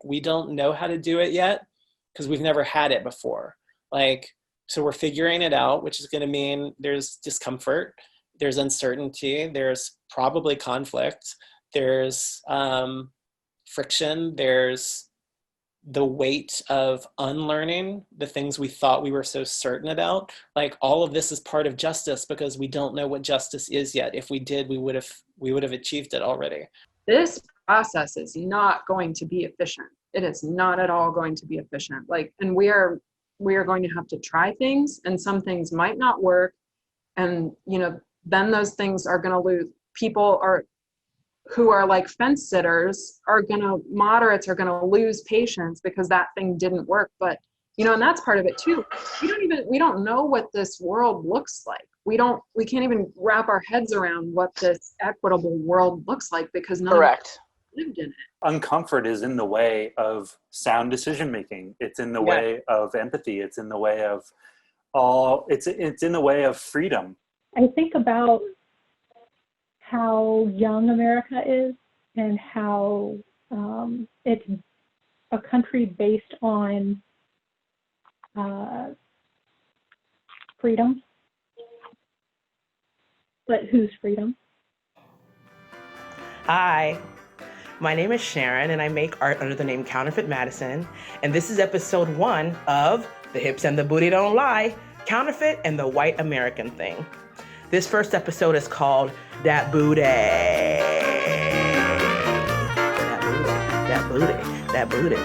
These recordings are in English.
We don't know how to do it yet because we've never had it before. Like, so we're figuring it out, which is going to mean there's discomfort, there's uncertainty, there's probably conflict, there's friction, there's the weight of unlearning the things we thought we were so certain about. Like, all of this is part of justice because we don't know what justice is yet. If we did, we would have achieved it already. This process is not going to be efficient. It is not at all going to be efficient. Like, and we are going to have to try things, and some things might not work. And, you know, then those things are going to lose. People who are like fence sitters moderates are going to lose patience because that thing didn't work. But, you know, and that's part of it too. We don't know what this world looks like. We can't even wrap our heads around what this equitable world looks like because none of us lived in it. Uncomfort is in the way of sound decision making. It's in the way of empathy. It's in the way of it's in the way of freedom. I think about how young America is and how it's a country based on freedom. But whose freedom? Hi, my name is Sharon, and I make art under the name Counterfeit Madison. And this is episode 1 of The Hips and the Booty Don't Lie, Counterfeit and the White American Thing. This first episode is called That Booty. That booty.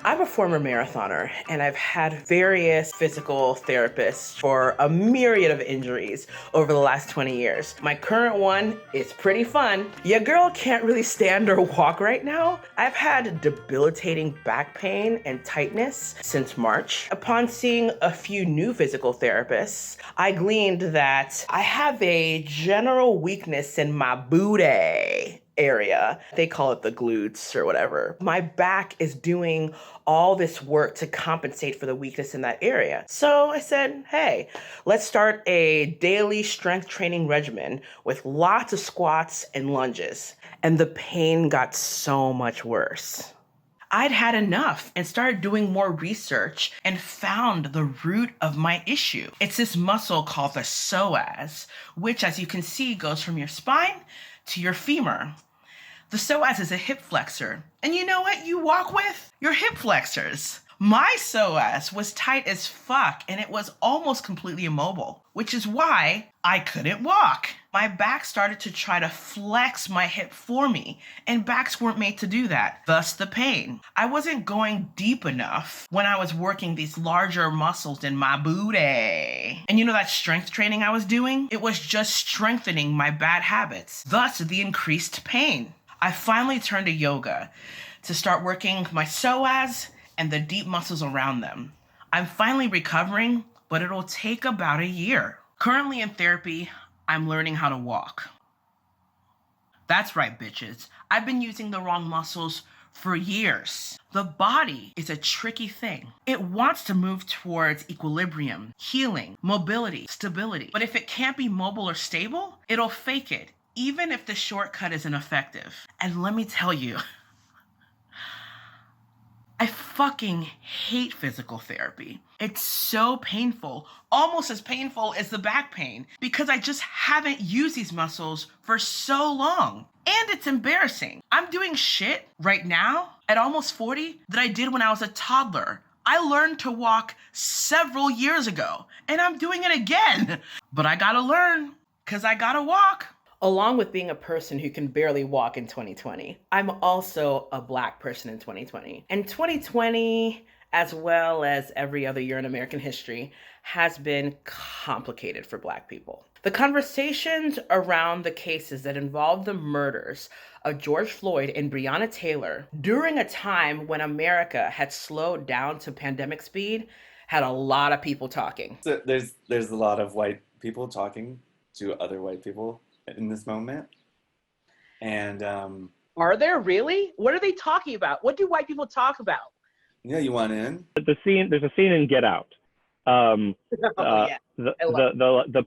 I'm a former marathoner, and I've had various physical therapists for a myriad of injuries over the last 20 years. My current one is pretty fun. Your girl can't really stand or walk right now. I've had debilitating back pain and tightness since March. Upon seeing a few new physical therapists, I gleaned that I have a general weakness in my booty area. They call it the glutes or whatever. My back is doing all this work to compensate for the weakness in that area. So I said, hey, let's start a daily strength training regimen with lots of squats and lunges. And the pain got so much worse. I'd had enough and started doing more research and found the root of my issue. It's this muscle called the psoas, which, as you can see, goes from your spine to your femur. The psoas is a hip flexor. And you know what you walk with? Your hip flexors. My psoas was tight as fuck, and it was almost completely immobile, which is why I couldn't walk. My back started to try to flex my hip for me, and backs weren't made to do that, thus the pain. I wasn't going deep enough when I was working these larger muscles in my booty. And you know that strength training I was doing? It was just strengthening my bad habits, thus the increased pain. I finally turned to yoga to start working my psoas and the deep muscles around them. I'm finally recovering, but it'll take about a year. Currently in therapy, I'm learning how to walk. That's right, bitches. I've been using the wrong muscles for years. The body is a tricky thing. It wants to move towards equilibrium, healing, mobility, stability. But if it can't be mobile or stable, it'll fake it, even if the shortcut isn't effective. And let me tell you, I fucking hate physical therapy. It's so painful, almost as painful as the back pain, because I just haven't used these muscles for so long. And it's embarrassing. I'm doing shit right now at almost 40 that I did when I was a toddler. I learned to walk several years ago, and I'm doing it again. But I gotta learn, because I gotta walk. Along with being a person who can barely walk in 2020, I'm also a Black person in 2020. And 2020, as well as every other year in American history, has been complicated for Black people. The conversations around the cases that involve the murders of George Floyd and Breonna Taylor during a time when America had slowed down to pandemic speed had a lot of people talking. So there's a lot of white people talking to other white people in this moment. And are there really? What are they talking about? What do white people talk about? Yeah, you want in? There's a scene in Get Out. The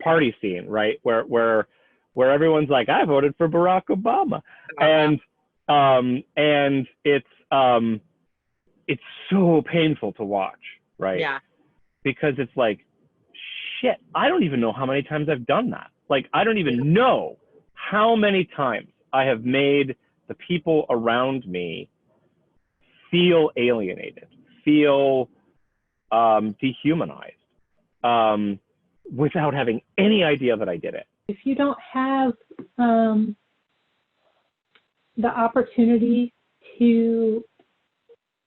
party scene, right? Where where everyone's like, I voted for Barack Obama. And it's so painful to watch, right? Yeah. Because it's like, shit, I don't even know how many times I've done that. Like, I don't even know how many times I have made the people around me feel alienated, feel dehumanized, without having any idea that I did it. If you don't have the opportunity to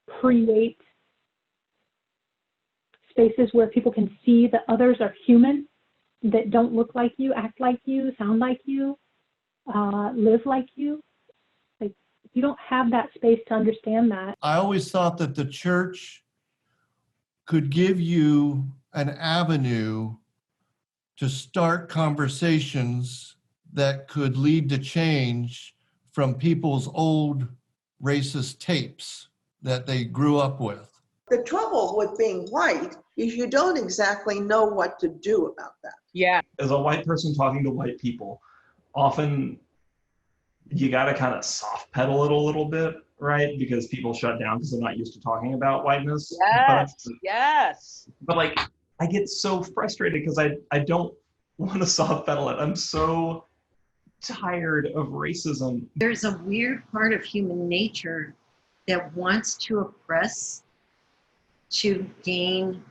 create spaces where people can see that others are human, that don't look like you, act like you, sound like you, live like you. Like, if you don't have that space to understand that. I always thought that the church could give you an avenue to start conversations that could lead to change from people's old racist tapes that they grew up with. The trouble with being white is you don't exactly know what to do about that. Yeah. As a white person talking to white people, often you got to kind of soft pedal it a little bit, right? Because people shut down because they're not used to talking about whiteness. Yes. But like, I get so frustrated because I don't want to soft pedal it. I'm so tired of racism. There's a weird part of human nature that wants to oppress to gain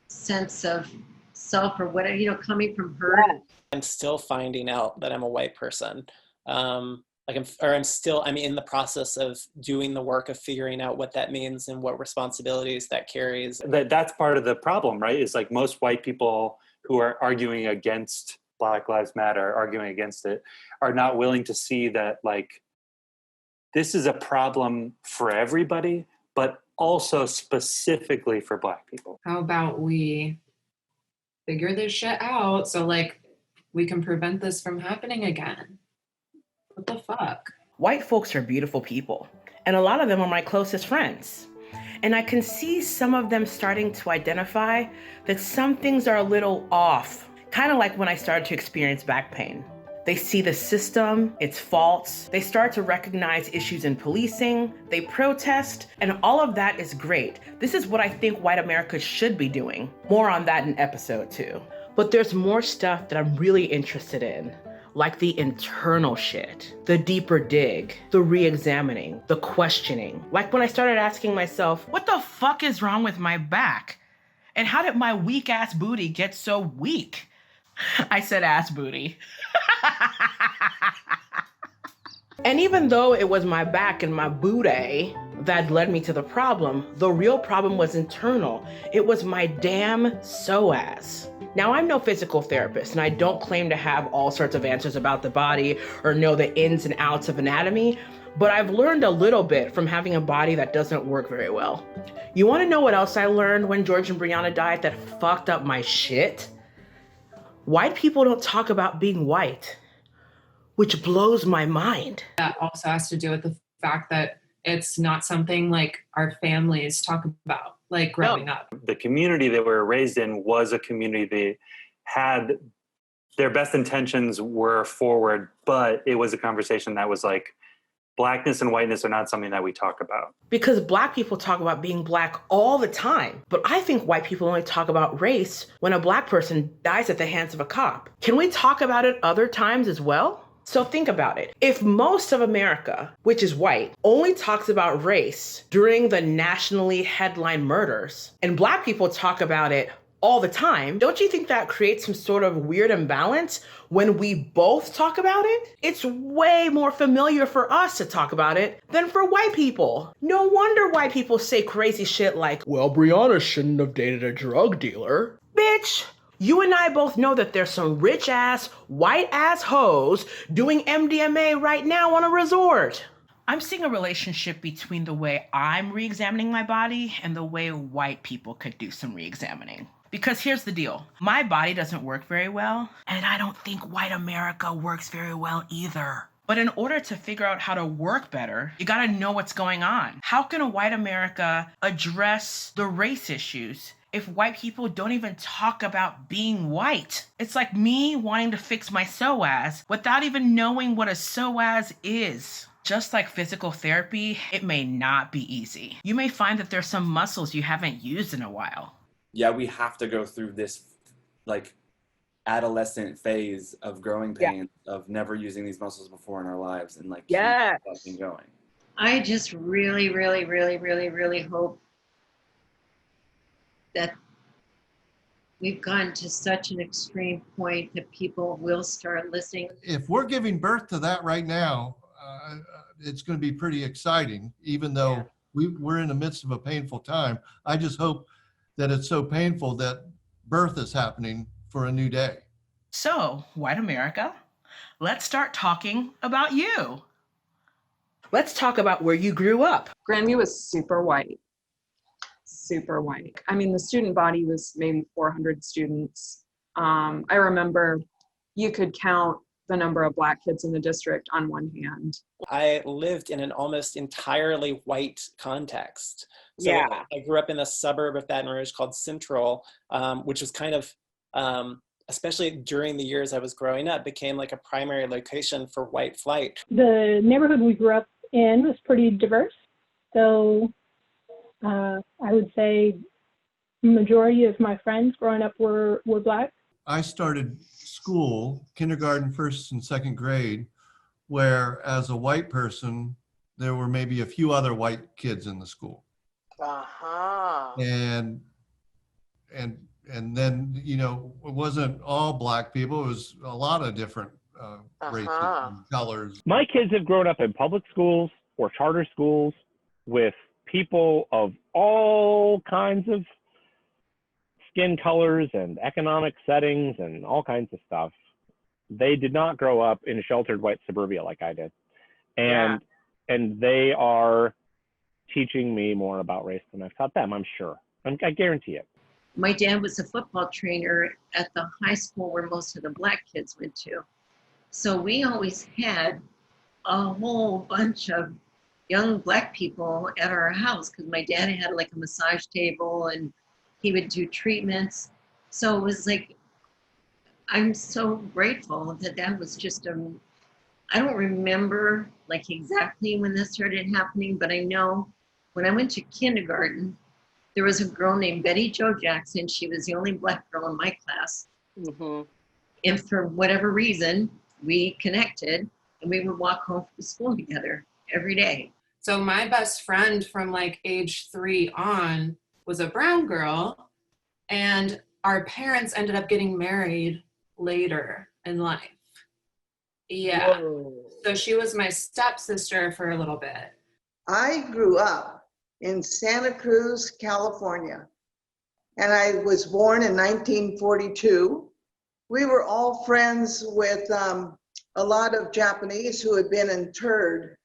sense of self or whatever, you know, coming from her. I'm still finding out that I'm a white person. I'm in the process of doing the work of figuring out what that means and what responsibilities that carries. That's part of the problem, right? Is like most white people who are arguing against Black Lives Matter, arguing against it, are not willing to see that like this is a problem for everybody, but also specifically for Black people. How about we figure this shit out so like we can prevent this from happening again? What the fuck? White folks are beautiful people, and a lot of them are my closest friends. And I can see some of them starting to identify that some things are a little off, kind of like when I started to experience back pain. They see the system, its faults. They start to recognize issues in policing. They protest, and all of that is great. This is what I think white America should be doing. More on that in episode 2. But there's more stuff that I'm really interested in, like the internal shit, the deeper dig, the re-examining, the questioning. Like when I started asking myself, what the fuck is wrong with my back? And how did my weak ass booty get so weak? I said ass booty. And even though it was my back and my booty that led me to the problem, the real problem was internal. It was my damn psoas. Now, I'm no physical therapist, and I don't claim to have all sorts of answers about the body or know the ins and outs of anatomy, but I've learned a little bit from having a body that doesn't work very well. You want to know what else I learned when George and Brianna died that fucked up my shit? White people don't talk about being white, which blows my mind. That also has to do with the fact that it's not something like our families talk about, like growing up. The community that we were raised in was a community that had their best intentions were forward, but it was a conversation that was like, Blackness and whiteness are not something that we talk about. Because Black people talk about being Black all the time. But I think white people only talk about race when a Black person dies at the hands of a cop. Can we talk about it other times as well? So think about it. If most of America, which is white, only talks about race during the nationally headline murders, and Black people talk about it all the time, don't you think that creates some sort of weird imbalance when we both talk about it? It's way more familiar for us to talk about it than for white people. No wonder white people say crazy shit like, well, Brianna shouldn't have dated a drug dealer. Bitch, you and I both know that there's some rich ass, white ass hoes doing MDMA right now on a resort. I'm seeing a relationship between the way I'm re-examining my body and the way white people could do some re-examining. Because here's the deal. My body doesn't work very well, and I don't think white America works very well either. But in order to figure out how to work better, you gotta know what's going on. How can a white America address the race issues if white people don't even talk about being white? It's like me wanting to fix my psoas without even knowing what a psoas is. Just like physical therapy, it may not be easy. You may find that there's some muscles you haven't used in a while. Yeah, we have to go through this like adolescent phase of growing pains, of never using these muscles before in our lives, and like keep fucking going. I just really, really, really, really, really hope that we've gotten to such an extreme point that people will start listening. If we're giving birth to that right now, it's going to be pretty exciting, even though we're in the midst of a painful time. I just hope that it's so painful that birth is happening for a new day. So, white America, let's start talking about you. Let's talk about where you grew up. Grandview was super white. Super white. I mean, the student body was maybe 400 students. I remember you could count the number of Black kids in the district on one hand. I lived in an almost entirely white context. So I grew up in a suburb of Baton Rouge called Central, which was kind of, especially during the years I was growing up, became like a primary location for white flight. The neighborhood we grew up in was pretty diverse. So I would say majority of my friends growing up were Black. I started school, kindergarten, first and second grade, where as a white person, there were maybe a few other white kids in the school. And then, you know, it wasn't all Black people. It was a lot of different races and colors. My kids have grown up in public schools or charter schools with people of all kinds of skin colors and economic settings and all kinds of stuff. They did not grow up in sheltered white suburbia like I did. And they are teaching me more about race than I've taught them, I'm sure. I guarantee it. My dad was a football trainer at the high school where most of the Black kids went to. So we always had a whole bunch of young Black people at our house because my dad had like a massage table and he would do treatments. So it was like, I'm so grateful that that was just I don't remember like exactly when this started happening, but I know when I went to kindergarten, there was a girl named Betty Jo Jackson. She was the only Black girl in my class. And for whatever reason, we connected and we would walk home from school together every day. So my best friend from like age 3 on was a brown girl, and our parents ended up getting married later in life. Yeah. Whoa. So she was my stepsister for a little bit. I grew up in Santa Cruz, California, and I was born in 1942. We were all friends with a lot of Japanese who had been interred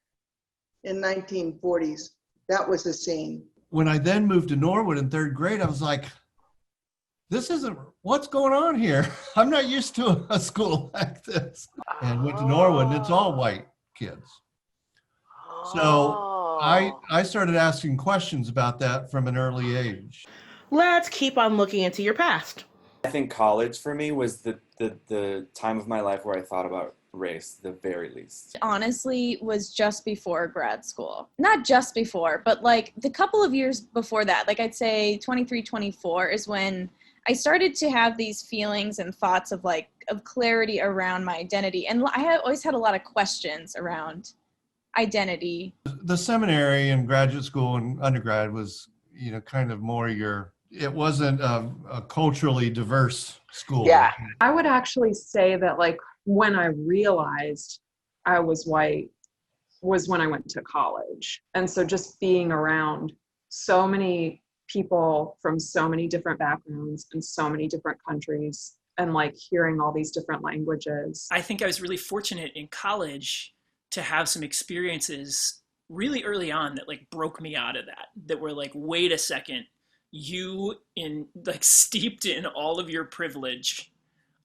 in 1940s. That was the scene. When I then moved to Norwood in third grade, I was like, this isn't, what's going on here? I'm not used to a school like this. And went to Norwood and it's all white kids. So I started asking questions about that from an early age. Let's keep on looking into your past. I think college for me was the time of my life where I thought about race the very least. Honestly, was just before grad school. Not just before, but like the couple of years before that, like I'd say 23, 24 is when I started to have these feelings and thoughts of like, of clarity around my identity. And I have always had a lot of questions around identity. The seminary and graduate school and undergrad was, you know, kind of more it wasn't a culturally diverse school. Yeah. I would actually say that like when I realized I was white was when I went to college. And so just being around so many people from so many different backgrounds and so many different countries and like hearing all these different languages. I think I was really fortunate in college to have some experiences really early on that like broke me out of that were like, wait a second, you in like steeped in all of your privilege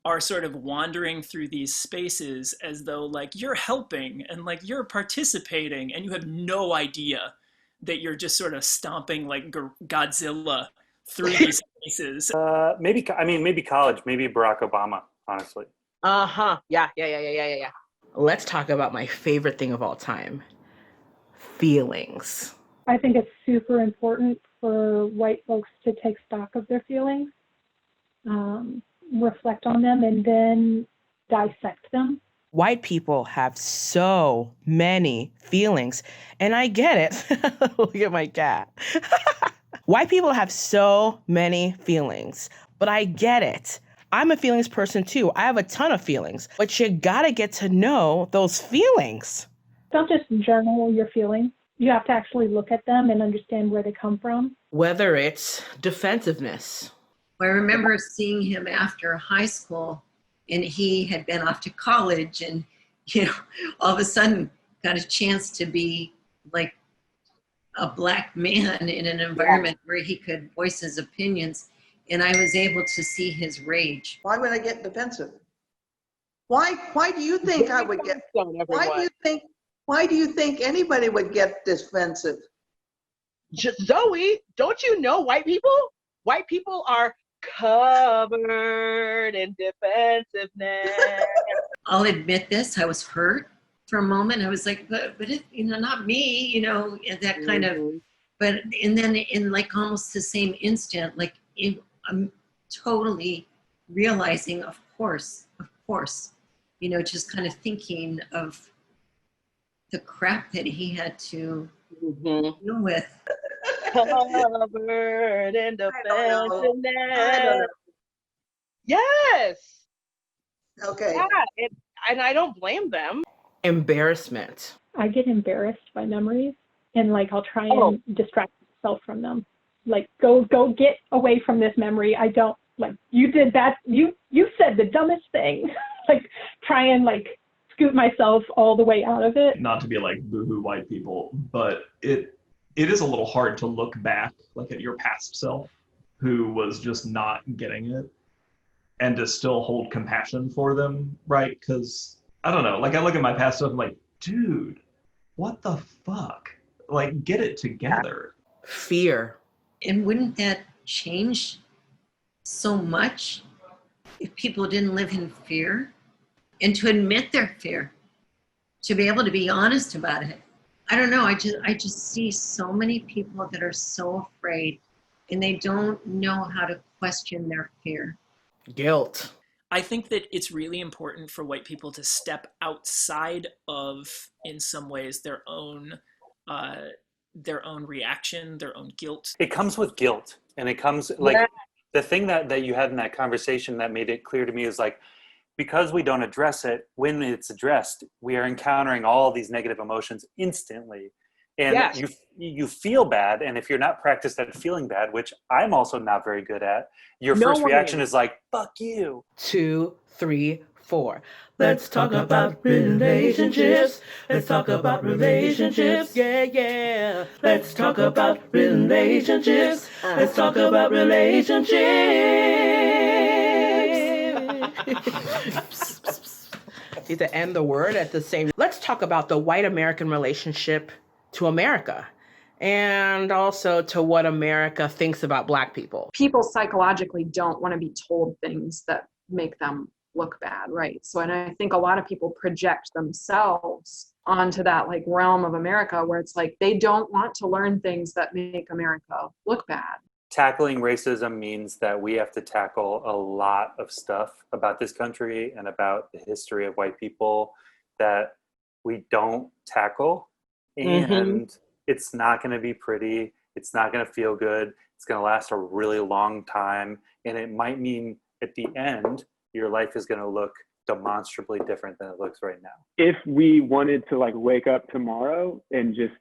are sort of wandering through these spaces as though like you're helping and like you're participating and you have no idea that you're just sort of stomping like Godzilla through these spaces. Maybe college, maybe Barack Obama, honestly. Yeah. Let's talk about my favorite thing of all time, feelings. I think it's super important for white folks to take stock of their feelings, reflect on them, and then dissect them. White people have so many feelings, and I get it. Look at my cat. White people have so many feelings, but I get it. I'm a feelings person too. I have a ton of feelings, but you gotta get to know those feelings. Don't just journal your feelings. You have to actually look at them and understand where they come from. Whether it's defensiveness. I remember seeing him after high school, and he had been off to college, and all of a sudden got a chance to be like a black man in an environment where he could voice his opinions, and I was able to see his rage. Why would I get defensive? Why do you think I would get? Why do you think anybody would get defensive? Zoe, don't you know white people? White people are covered in defensiveness. I'll admit this, I was hurt for a moment. I was like, but it, not me, that kind of, and then in like almost the same instant, like I'm totally realizing, of course, just kind of thinking of the crap that he had to deal with. Covered in defensiveness. I don't know. Yes. Okay. Yeah, and I don't blame them. Embarrassment. I get embarrassed by memories, and I'll try and distract myself from them. Go get away from this memory. I don't you did that. You said the dumbest thing. Try and scoot myself all the way out of it. Not to be like boohoo white people, but it is a little hard to look back at your past self who was just not getting it and to still hold compassion for them, right? Because I don't know, I look at my past self, I'm like, dude, what the fuck? Get it together. Fear. And wouldn't that change so much if people didn't live in fear? And to admit their fear, to be able to be honest about it. I don't know, I just see so many people that are so afraid and they don't know how to question their fear. Guilt. I think that it's really important for white people to step outside of, in some ways, their own reaction, their own guilt. It comes with guilt, and it comes the thing that you had in that conversation that made it clear to me is because we don't address it, when it's addressed, we are encountering all these negative emotions instantly. And you feel bad, and if you're not practiced at feeling bad, which I'm also not very good at, your first reaction is fuck you. 2, 3, 4. Let's talk about relationships. Let's talk about relationships. Yeah. Let's talk about relationships. Let's talk about relationships. Need to end the word at the same. Let's talk about the white American relationship to America and also to what America thinks about Black people. People psychologically don't want to be told things that make them look bad, right? So, and I think a lot of people project themselves onto that realm of America where it's they don't want to learn things that make America look bad. Tackling racism means that we have to tackle a lot of stuff about this country and about the history of white people that we don't tackle. And it's not going to be pretty. It's not going to feel good. It's going to last a really long time. And it might mean at the end, your life is going to look demonstrably different than it looks right now. If we wanted to wake up tomorrow and just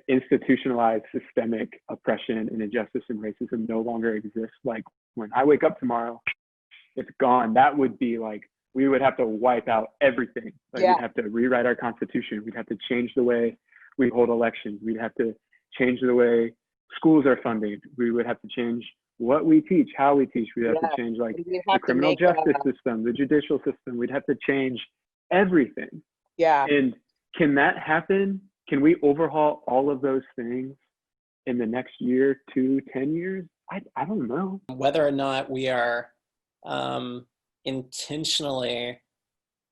institutionalized systemic oppression and injustice and racism no longer exists, when I wake up tomorrow, it's gone. That would be we would have to wipe out everything. We'd have to rewrite our constitution. We'd have to change the way we hold elections. We'd have to change the way schools are funded. We would have to change what we teach, how we teach. We'd have to change the criminal justice system, the judicial system. We'd have to change everything. Yeah. And can that happen? Can we overhaul all of those things in the next year, 2, 10 years? I don't know. Whether or not we are intentionally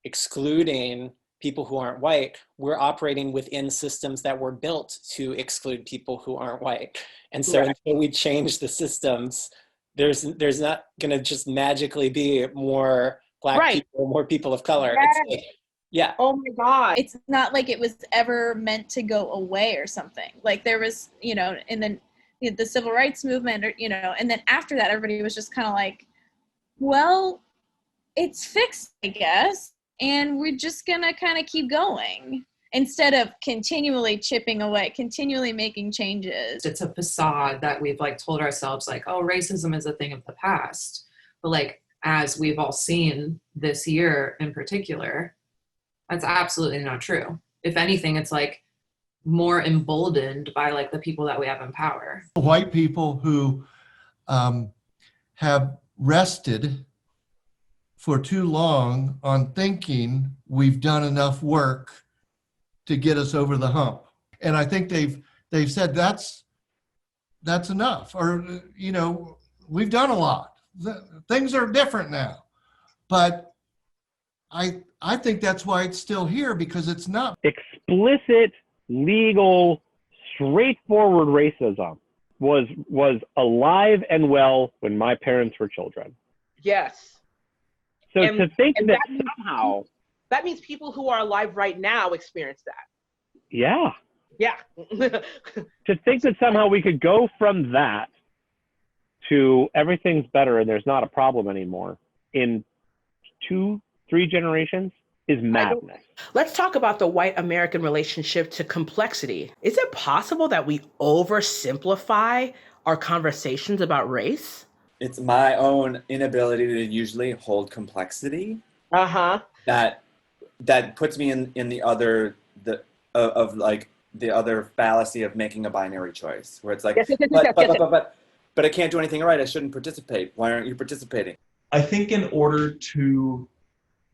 excluding people who aren't white, we're operating within systems that were built to exclude people who aren't white. And so until we change the systems, there's not going to just magically be more Black people, more people of color. Yes. It's like, yeah. Oh my God. It's not like it was ever meant to go away or something. Like there was, you know, in the civil rights movement, or, you know, and then after that, everybody was just kind of like, well, it's fixed, I guess. And we're just going to kind of keep going instead of continually chipping away, continually making changes. It's a facade that we've like told ourselves like, oh, racism is a thing of the past. But like, as we've all seen this year in particular, that's absolutely not true. If anything, it's like more emboldened by like the people that we have in power. White people who have rested for too long on thinking we've done enough work to get us over the hump. And I think they've said that's enough, or, you know, we've done a lot. Things are different now. But I think that's why it's still here, because it's not. Explicit, legal, straightforward racism was alive and well when my parents were children. Yes. So to think that somehow... That means people who are alive right now experience that. Yeah. Yeah. To think that somehow we could go from that to everything's better and there's not a problem anymore in 2-3 generations is madness. Let's talk about the white American relationship to complexity. Is it possible that we oversimplify our conversations about race? It's my own inability to usually hold complexity. That puts me in the other the other fallacy of making a binary choice, where it's like, but I can't do anything right. I shouldn't participate. Why aren't you participating? I think in order to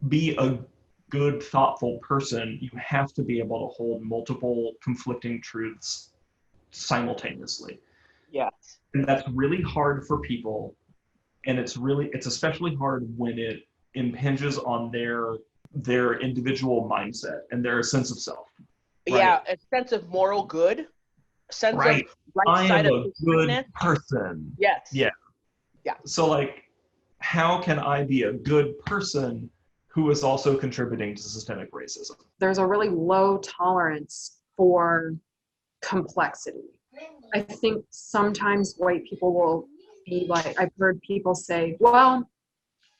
be a good, thoughtful person, you have to be able to hold multiple conflicting truths simultaneously. Yes. And that's really hard for people. And it's especially hard when it impinges on their individual mindset and their sense of self. Right? Yeah, a sense of moral good, a sense of right I side am of a good person. Yes. Yeah. Yeah. So like, how can I be a good person who is also contributing to systemic racism? There's a really low tolerance for complexity. I think sometimes white people will be like, I've heard people say, well,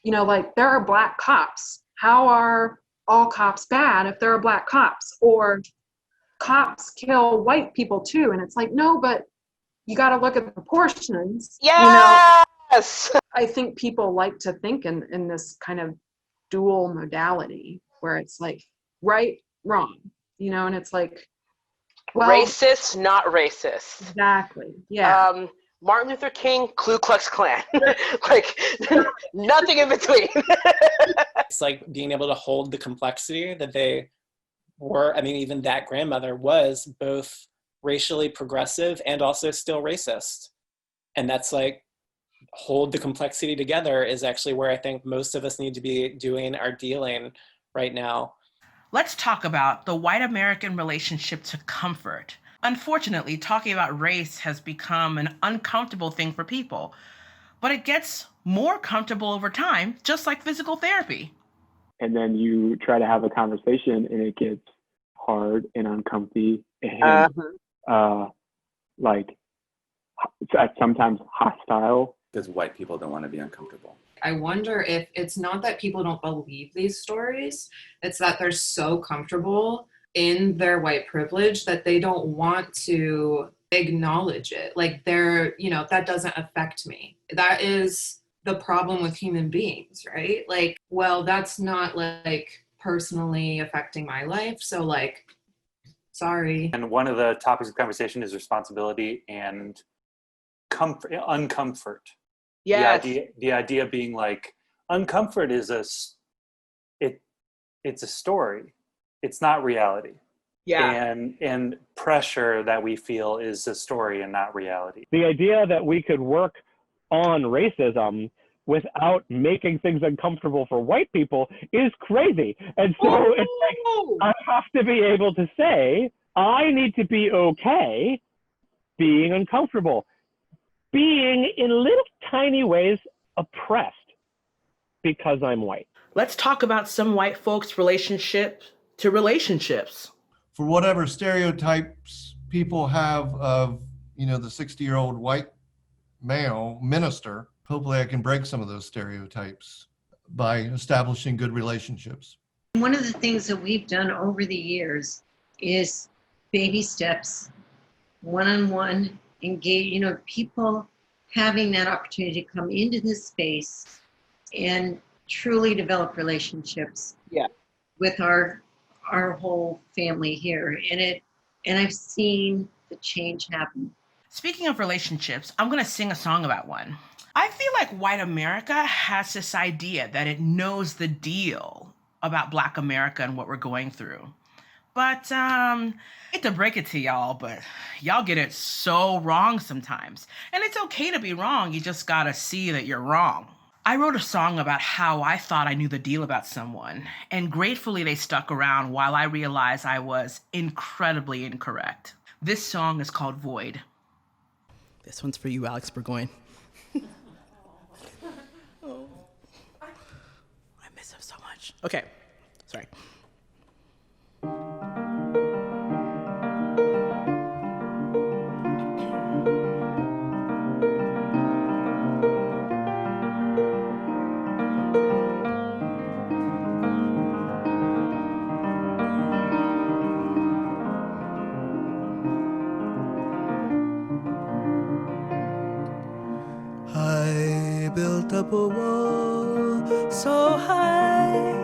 you know, like there are Black cops. How are all cops bad if there are Black cops? Or cops kill white people too. And it's like, no, but you got to look at the proportions. Yes. You know, I think people like to think in this kind of dual modality where it's like right, wrong, you know, and it's like, well, racist, not racist. Exactly. Yeah. Martin Luther King, Ku Klux Klan. Like nothing in between. It's like being able to hold the complexity that they were. I mean, even that grandmother was both racially progressive and also still racist. And that's like, hold the complexity together is actually where I think most of us need to be doing our dealing right now. Let's talk about the white American relationship to comfort. Unfortunately, talking about race has become an uncomfortable thing for people, but it gets more comfortable over time, just like physical therapy. And then you try to have a conversation and it gets hard and uncomfy and like sometimes hostile. Because white people don't want to be uncomfortable. I wonder if it's not that people don't believe these stories, it's that they're so comfortable in their white privilege that they don't want to acknowledge it. Like they're, you know, that doesn't affect me. That is the problem with human beings, right? Like, well, that's not like personally affecting my life. So like, sorry. And one of the topics of conversation is responsibility and uncomfort. Yes. The idea being like, uncomfort is it's a story. It's not reality. Yeah. And pressure that we feel is a story and not reality. The idea that we could work on racism without making things uncomfortable for white people is crazy. And so it's like, I have to be able to say, I need to be okay being uncomfortable, being in little tiny ways oppressed because I'm white. Let's talk about some white folks' relationship to relationships. For whatever stereotypes people have of, the 60-year-old white male minister, hopefully I can break some of those stereotypes by establishing good relationships. One of the things that we've done over the years is baby steps, one-on-one engage, people having that opportunity to come into this space and truly develop relationships with our whole family here. And I've seen the change happen. Speaking of relationships, I'm going to sing a song about one. I feel like white America has this idea that it knows the deal about Black America and what we're going through. But I hate to break it to y'all, but y'all get it so wrong sometimes. And it's okay to be wrong. You just got to see that you're wrong. I wrote a song about how I thought I knew the deal about someone, and gratefully they stuck around while I realized I was incredibly incorrect. This song is called Void. This one's for you, Alex Burgoyne. Oh. I miss him so much. Okay, sorry. I built up a wall so high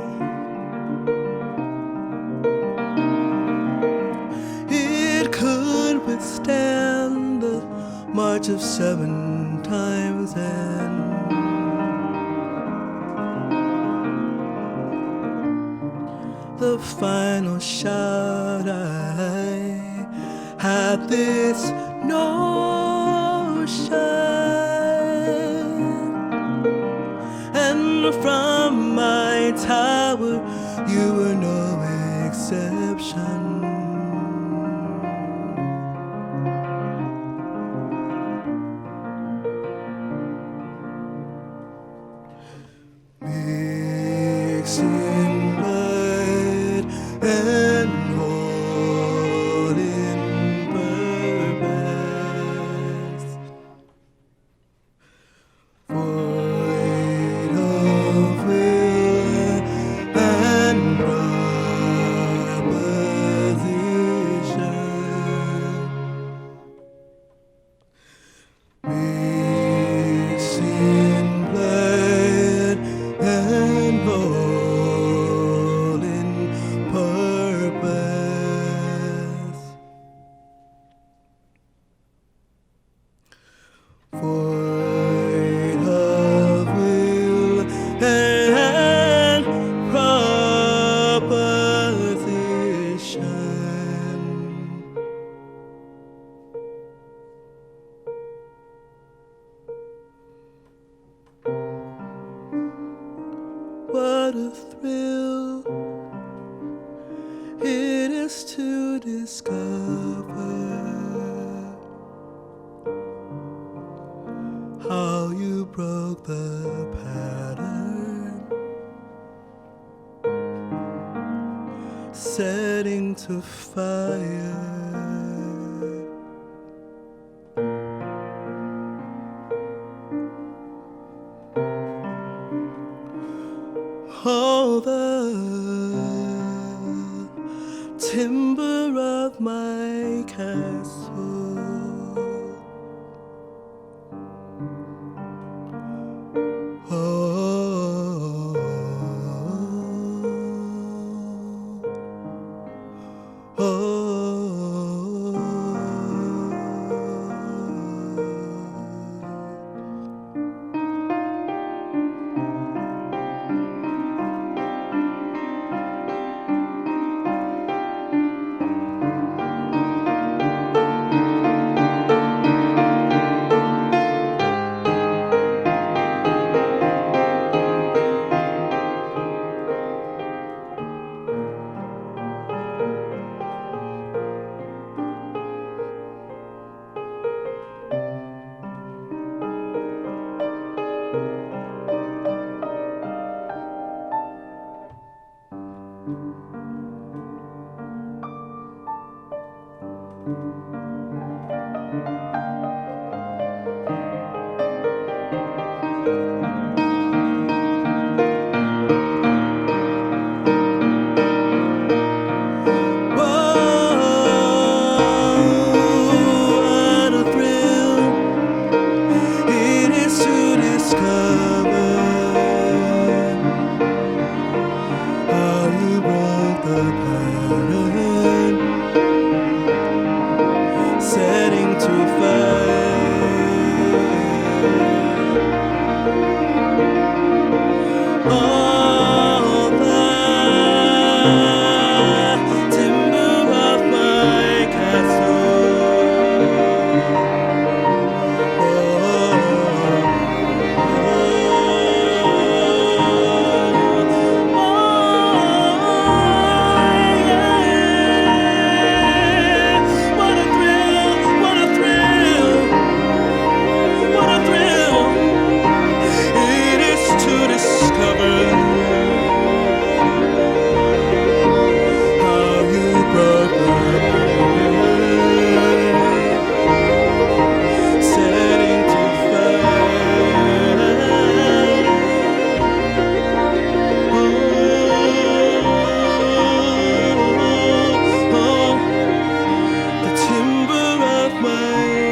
it could withstand the march of 7 times, and the final shot I had this notion. From my tower, you were no exception. Mixing blood and holding purpose. What a thrill it is to discover how you broke the pattern, setting to fire all the timber of my castle. What a thrill it is to discover how you broke the pattern, setting to fire all the timber of my What a thrill, what a thrill, what a thrill it is to discover how you broke the pattern, setting to fire the timber of my castle.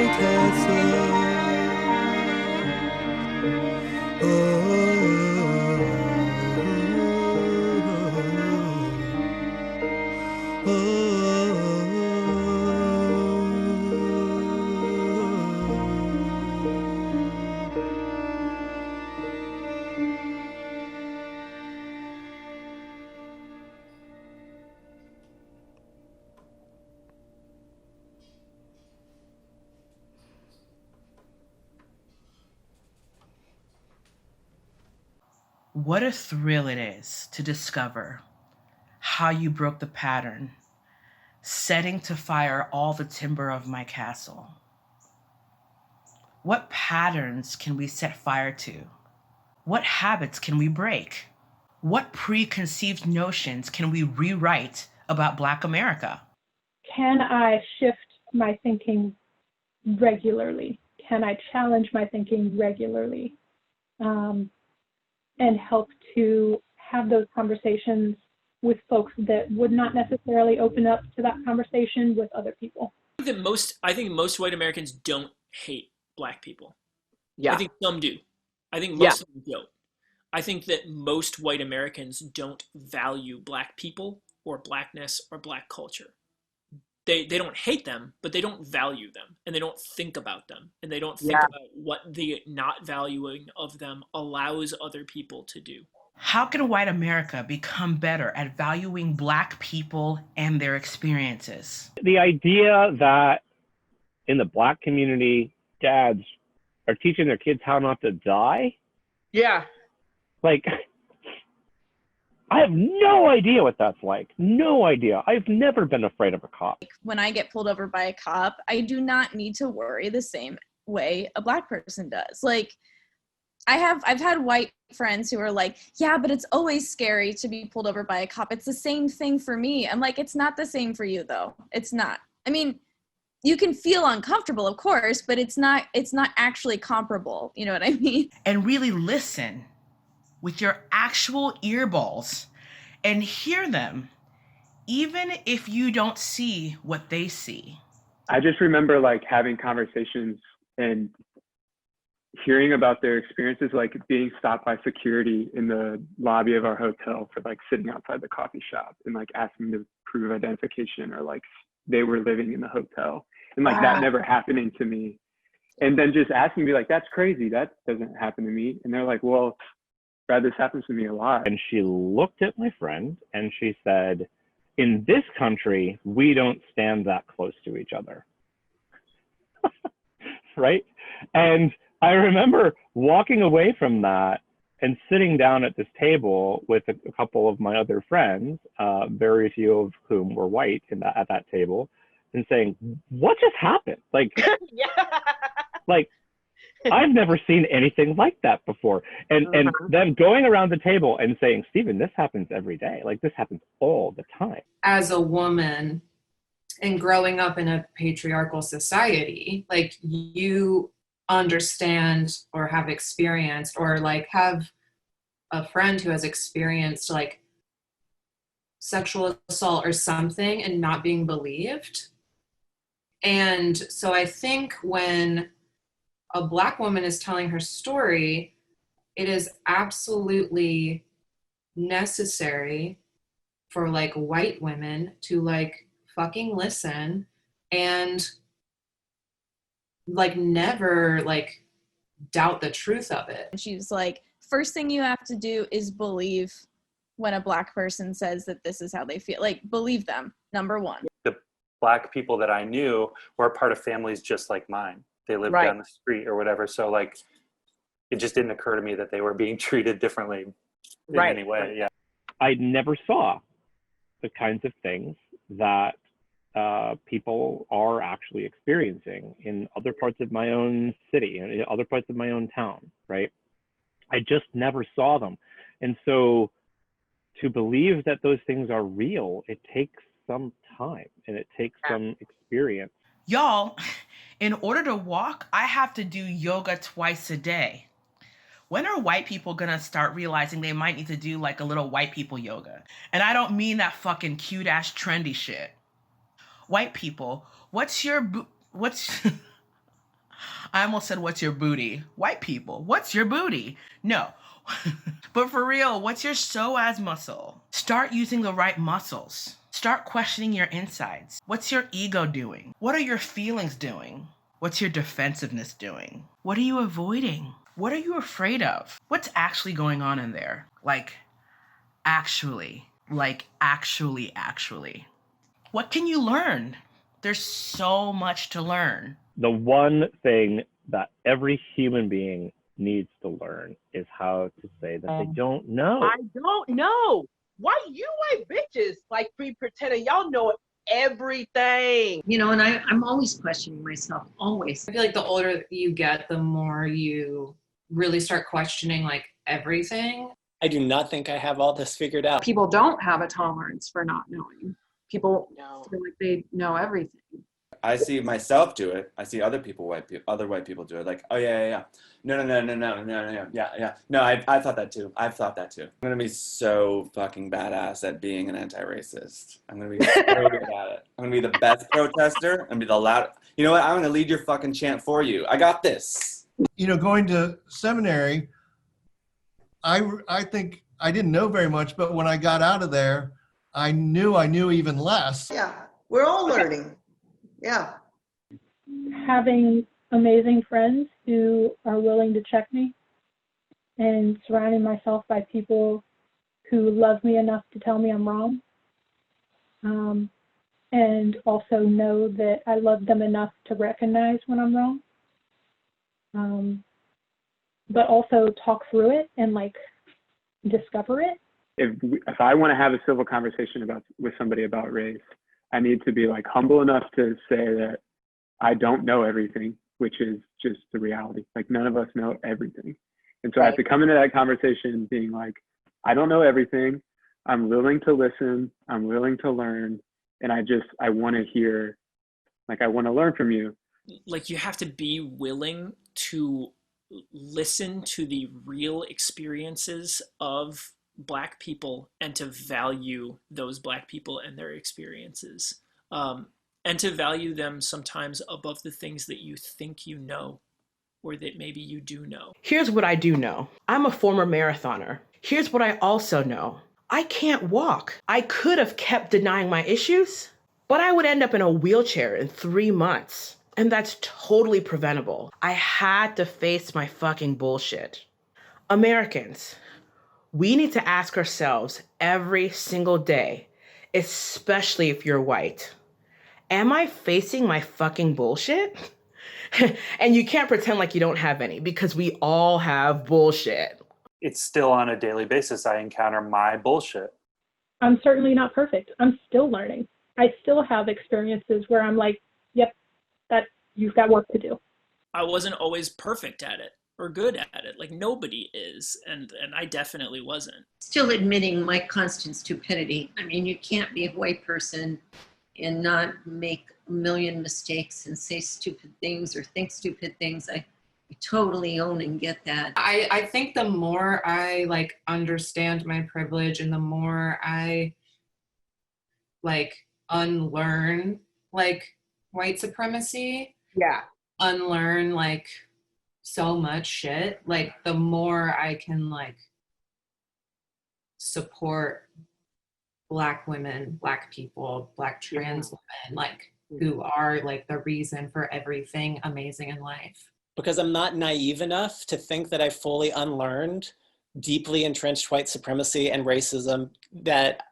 What a thrill it is to discover how you broke the pattern, setting to fire all the timber of my castle. What patterns can we set fire to? What habits can we break? What preconceived notions can we rewrite about Black America? Can I shift my thinking regularly? Can I challenge my thinking regularly? And help to have those conversations with folks that would not necessarily open up to that conversation with other people. I think most white Americans don't hate Black people. Yeah. I think some do. I think most of them don't. I think that most white Americans don't value Black people or Blackness or Black culture. They don't hate them, but they don't value them, and they don't think about them, and they don't think about what the not valuing of them allows other people to do. How can white America become better at valuing Black people and their experiences? The idea that in the Black community, dads are teaching their kids how not to die. Yeah. Like, I have no idea what that's like. No idea. I've never been afraid of a cop. When I get pulled over by a cop, I do not need to worry the same way a Black person does. Like, I've had white friends who are like, yeah, but it's always scary to be pulled over by a cop. It's the same thing for me. I'm like, it's not the same for you though. It's not. I mean, you can feel uncomfortable, of course, but it's not actually comparable. You know what I mean? And really listen with your actual earballs and hear them, even if you don't see what they see. I just remember like having conversations and hearing about their experiences, like being stopped by security in the lobby of our hotel for like sitting outside the coffee shop and like asking to prove identification, or like they were living in the hotel and like that never happening to me. And then just asking me like, that's crazy, that doesn't happen to me. And they're like, well, Brad, this happens to me a lot. And she looked at my friend and she said, in this country, we don't stand that close to each other. Right? And I remember walking away from that and sitting down at this table with a couple of my other friends, very few of whom were white at that table, and saying, what just happened? Like, like, I've never seen anything like that before. And them going around the table and saying, Stephen, this happens every day. Like, this happens all the time. As a woman, and growing up in a patriarchal society, like you understand or have experienced or like have a friend who has experienced like sexual assault or something and not being believed. And so I think when a Black woman is telling her story, it is absolutely necessary for like white women to like fucking listen and like never like doubt the truth of it. And she's like, first thing you have to do is believe when a Black person says that this is how they feel. Like, believe them, number one. The Black people that I knew were part of families just like mine. They lived Right. down the street or whatever. So like, it just didn't occur to me that they were being treated differently in Right. any way. Yeah. I never saw the kinds of things that people are actually experiencing in other parts of my own city and in other parts of my own town, right? I just never saw them. And so to believe that those things are real, it takes some time and it takes some experience. Y'all, in order to walk, I have to do yoga twice a day. When are white people gonna start realizing they might need to do like a little white people yoga? And I don't mean that fucking cute ass trendy shit. White people, what's your I almost said what's your booty? White people, what's your booty? No. But for real, what's your psoas muscle? Start using the right muscles. Start questioning your insides. What's your ego doing? What are your feelings doing? What's your defensiveness doing? What are you avoiding? What are you afraid of? What's actually going on in there? Like, actually. What can you learn? There's so much to learn. The one thing that every human being needs to learn is how to say that they don't know. I don't know. Why you white bitches like be pretending y'all know everything? You know, and I'm always questioning myself, always. I feel like the older you get, the more you really start questioning like everything. I do not think I have all this figured out. People don't have a tolerance for not knowing. People feel like they know everything. I see myself do it. I see other white people do it. Like, oh yeah. No. Yeah. No, I thought that too. I've thought that too. I'm gonna be so fucking badass at being an anti-racist. I'm gonna be so good at it. I'm gonna be the best protester. I'm gonna be the loud. You know what? I'm gonna lead your fucking chant for you. I got this. You know, going to seminary, I think I didn't know very much, but when I got out of there, I knew even less. Yeah, we're all learning. Yeah. Having amazing friends who are willing to check me and surrounding myself by people who love me enough to tell me I'm wrong. And also know that I love them enough to recognize when I'm wrong. But also talk through it and like discover it. If I want to have a civil conversation with somebody about race, I need to be like humble enough to say that I don't know everything, which is just the reality. Like none of us know everything. And so I have to come into that conversation being like, I don't know everything. I'm willing to listen. I'm willing to learn. And I want to hear, like, I want to learn from you. Like you have to be willing to listen to the real experiences of Black people and to value those Black people and their experiences, and to value them sometimes above the things that you think you know or that maybe you do know. Here's what I do know. I'm a former marathoner. Here's what I also know. I can't walk. I could have kept denying my issues, but I would end up in a wheelchair in 3 months. And that's totally preventable. I had to face my fucking bullshit. Americans, we need to ask ourselves every single day, especially if you're white, am I facing my fucking bullshit? And you can't pretend like you don't have any because we all have bullshit. It's still on a daily basis. I encounter my bullshit. I'm certainly not perfect. I'm still learning. I still have experiences where I'm like, yep, that you've got work to do. I wasn't always perfect at it or good at it. Like nobody is. And I definitely wasn't. Still admitting my constant stupidity. I mean, you can't be a white person and not make a million mistakes and say stupid things or think stupid things. I totally own and get that. I think the more I like understand my privilege and the more I like unlearn like white supremacy, unlearn like so much shit, like the more I can like support Black women, Black people, Black trans women, like who are like the reason for everything amazing in life. Because I'm not naive enough to think that I fully unlearned deeply entrenched white supremacy and racism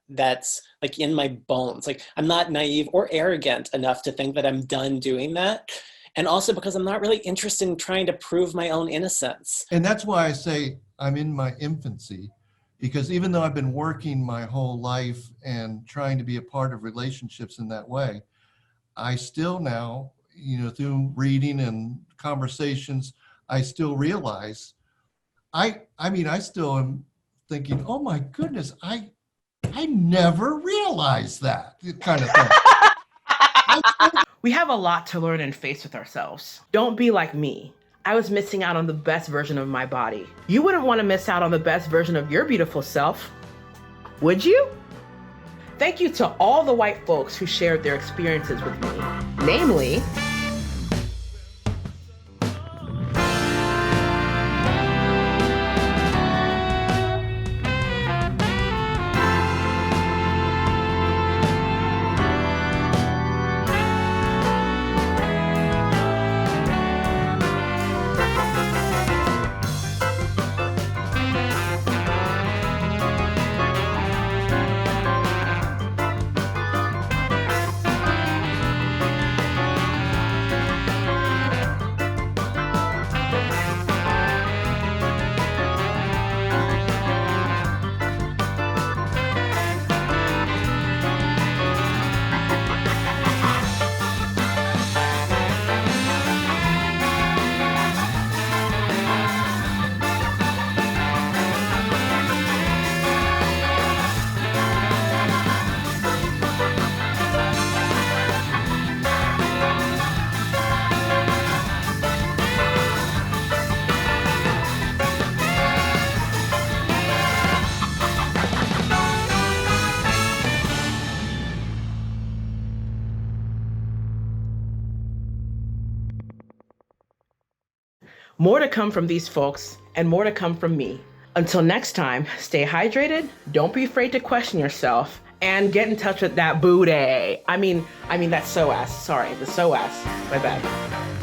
that's like in my bones. Like I'm not naive or arrogant enough to think that I'm done doing that. And also because I'm not really interested in trying to prove my own innocence. And that's why I say I'm in my infancy, because even though I've been working my whole life and trying to be a part of relationships in that way, I still now, through reading and conversations, I still realize, I still am thinking, oh my goodness, I never realized that kind of thing. We have a lot to learn and face with ourselves. Don't be like me. I was missing out on the best version of my body. You wouldn't want to miss out on the best version of your beautiful self, would you? Thank you to all the white folks who shared their experiences with me, namely, more to come from these folks and more to come from me. Until next time, stay hydrated, don't be afraid to question yourself, and get in touch with that booty. I mean that psoas. Sorry, the psoas. My bad.